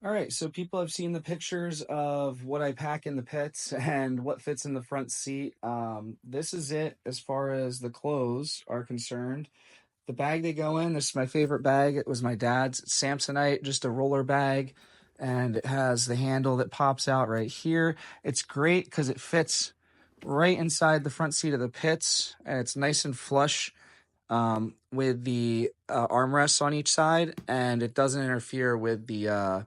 All right, so people have seen the pictures of what I pack in the pits and what fits in the front seat. This is it as far as the clothes are concerned. The bag they go in, this is my favorite bag. It was my dad's. It's Samsonite, just a roller bag, and it has the handle that pops out right here. It's great because it fits right inside the front seat of the pits, and it's nice and flush with the armrests on each side, and it doesn't interfere with the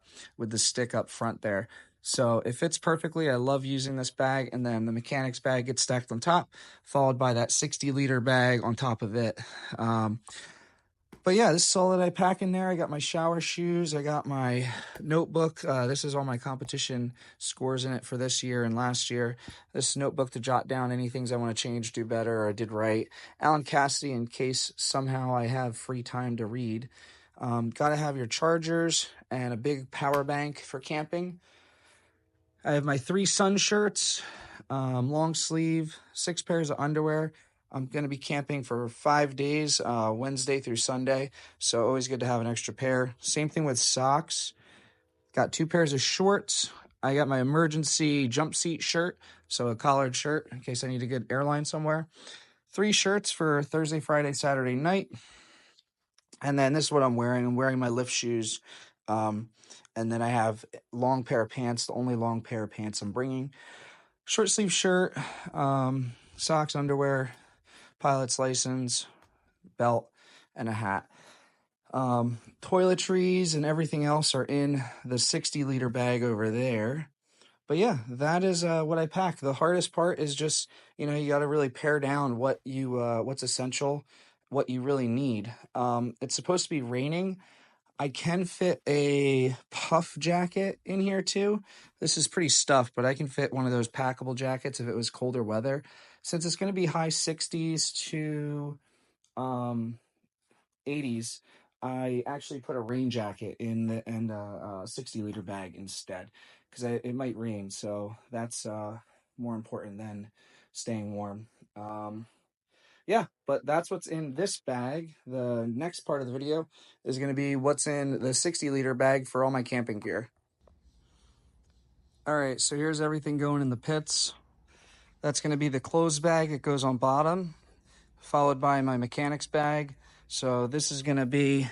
stick up front there. So it fits perfectly. I love using this bag, and then the mechanics bag gets stacked on top, followed by that 60-liter bag on top of it. But yeah, this is all that I pack in there. I got my shower shoes. I got my notebook. This is all my competition scores in it for this year and last year. This notebook to jot down any things I want to change, do better, or I did right. Alan Cassidy, in case somehow I have free time to read. Got to have your chargers and a big power bank for camping. I have my 3 sun shirts, long sleeve, 6 pairs of underwear. I'm going to be camping for 5 days, Wednesday through Sunday, so always good to have an extra pair. Same thing with socks. Got 2 pairs of shorts. I got my emergency jump seat shirt, so a collared shirt in case I need to get airline somewhere. 3 shirts for Thursday, Friday, Saturday night. And then this is what I'm wearing. I'm wearing my lift shoes. And then I have long pair of pants, the only long pair of pants I'm bringing. Short sleeve shirt, socks, underwear, pilot's license, belt, and a hat. Toiletries and everything else are in the 60-liter bag over there. But yeah, that is what I pack. The hardest part is just, you got to really pare down what's essential, what you really need. It's supposed to be raining. I can fit a puff jacket in here too. This is pretty stuffed, but I can fit one of those packable jackets if it was colder weather. Since it's going to be high 60s to 80s, I actually put a rain jacket in the 60-liter bag instead because it might rain. So that's more important than staying warm. Yeah, but that's what's in this bag. The next part of the video is going to be what's in the 60-liter bag for all my camping gear. All right, so here's everything going in the pits. That's going to be the clothes bag. It goes on bottom, followed by my mechanics bag. So this is going to be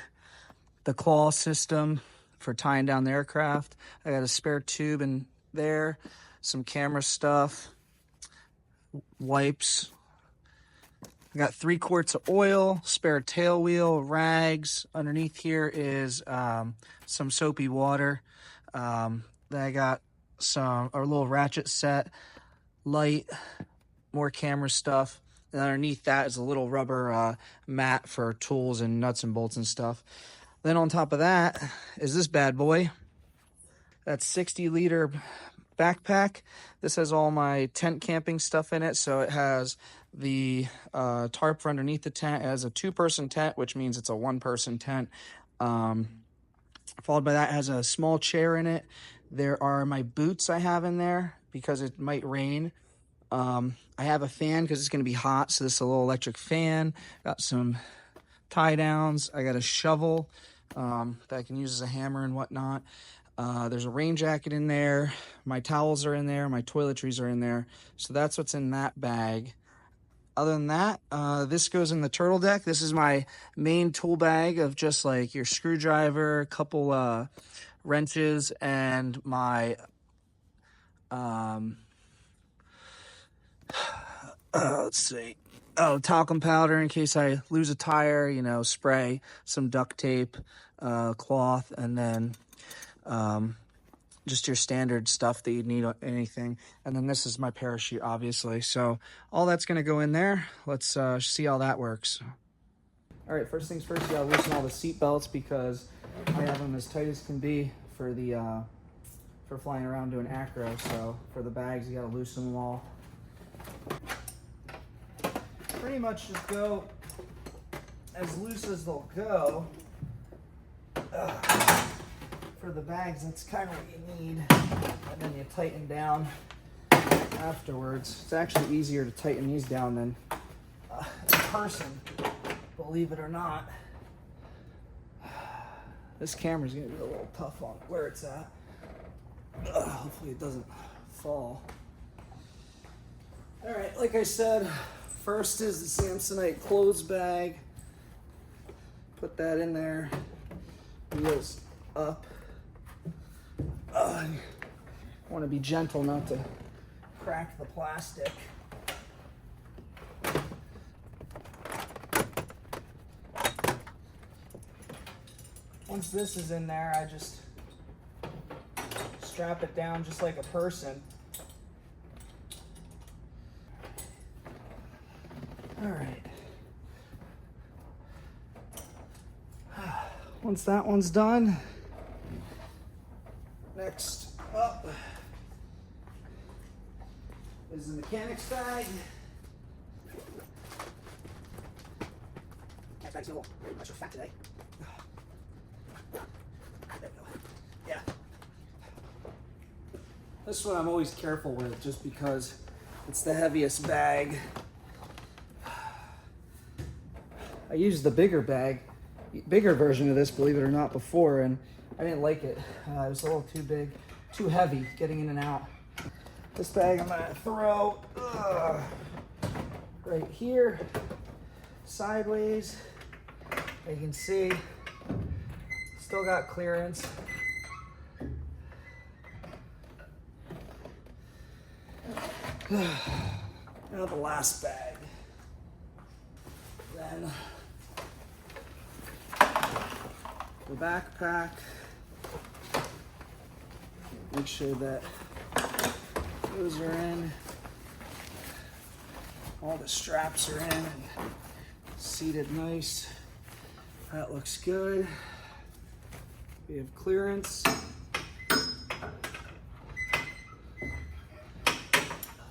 the claw system for tying down the aircraft. I got a spare tube in there, some camera stuff, wipes. I got 3 quarts of oil, spare tail wheel, rags. Underneath here is some soapy water. Then I got a little ratchet set, light, more camera stuff. And underneath that is a little rubber mat for tools and nuts and bolts and stuff. Then on top of that is this bad boy. That's 60-liter backpack. This has all my tent camping stuff in it. So it has the tarp for underneath the tent. It has a 2-person tent, which means it's a 1-person tent. Followed by that has a small chair in it. There are my boots I have in there because it might rain. I have a fan because it's going to be hot, so this is a little electric fan. Got some tie downs. I got a shovel that I can use as a hammer and whatnot. There's a rain jacket in there. My towels are in there. My toiletries are in there. So that's what's in that bag. Other than that, this goes in the turtle deck. This is my main tool bag of just like your screwdriver, a couple wrenches, and my let's see. Oh, talcum powder in case I lose a tire, spray, some duct tape, cloth, and then just your standard stuff that you'd need on anything. And then this is my parachute, obviously. So all that's going to go in there. Let's see how that works. All right, first things first, you gotta loosen all the seat belts because I have them as tight as can be for the for flying around doing acro. So for the bags, you gotta loosen them all. Pretty much just go as loose as they'll go. For the bags, that's kind of what you need. And then you tighten down afterwards. It's actually easier to tighten these down than in person, believe it or not. This camera's gonna be a little tough on where it's at. Hopefully it doesn't fall. All right, like I said, first is the Samsonite clothes bag. Put that in there. Wheels up. I want to be gentle not to crack the plastic. Once this is in there, I just strap it down just like a person. All right. Once that one's done, next up is the mechanic's bag. That bag's no extra fat today. There we go. Yeah. This one I'm always careful with just because it's the heaviest bag. I used the bigger version of this, believe it or not, before, and I didn't like it. It was a little too big, too heavy getting in and out. This bag I'm gonna throw right here, sideways. You can see, still got clearance. Now the last bag. Then the backpack. Make sure that those are in. All the straps are in and seated nice. That looks good. We have clearance.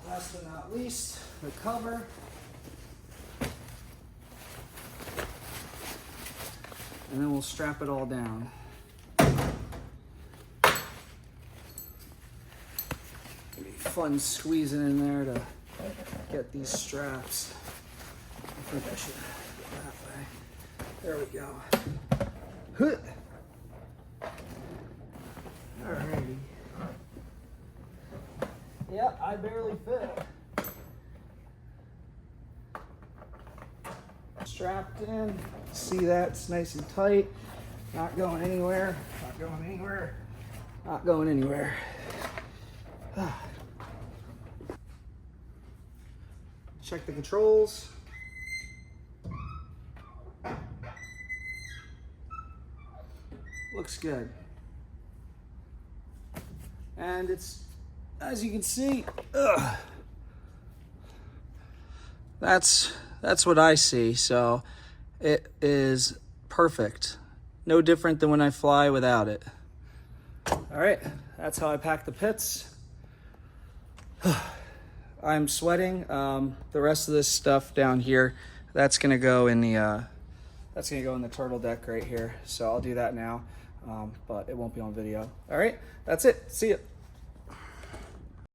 Last but not least, the cover. And then we'll strap it all down. It'll be fun squeezing in there to get these straps. I think I should go that way. There we go. Alrighty. Yep, I barely fit. Strapped in. See that? It's nice and tight. Not going anywhere. Not going anywhere. Not going anywhere. Check the controls. Looks good. And it's, as you can see, that's what I see. So it is perfect. No different than when I fly without it. All right, that's how I pack the Pitts. I'm sweating. The rest of this stuff down here, that's gonna go in the turtle deck right here. So I'll do that now, but it won't be on video. All right, that's it. See ya.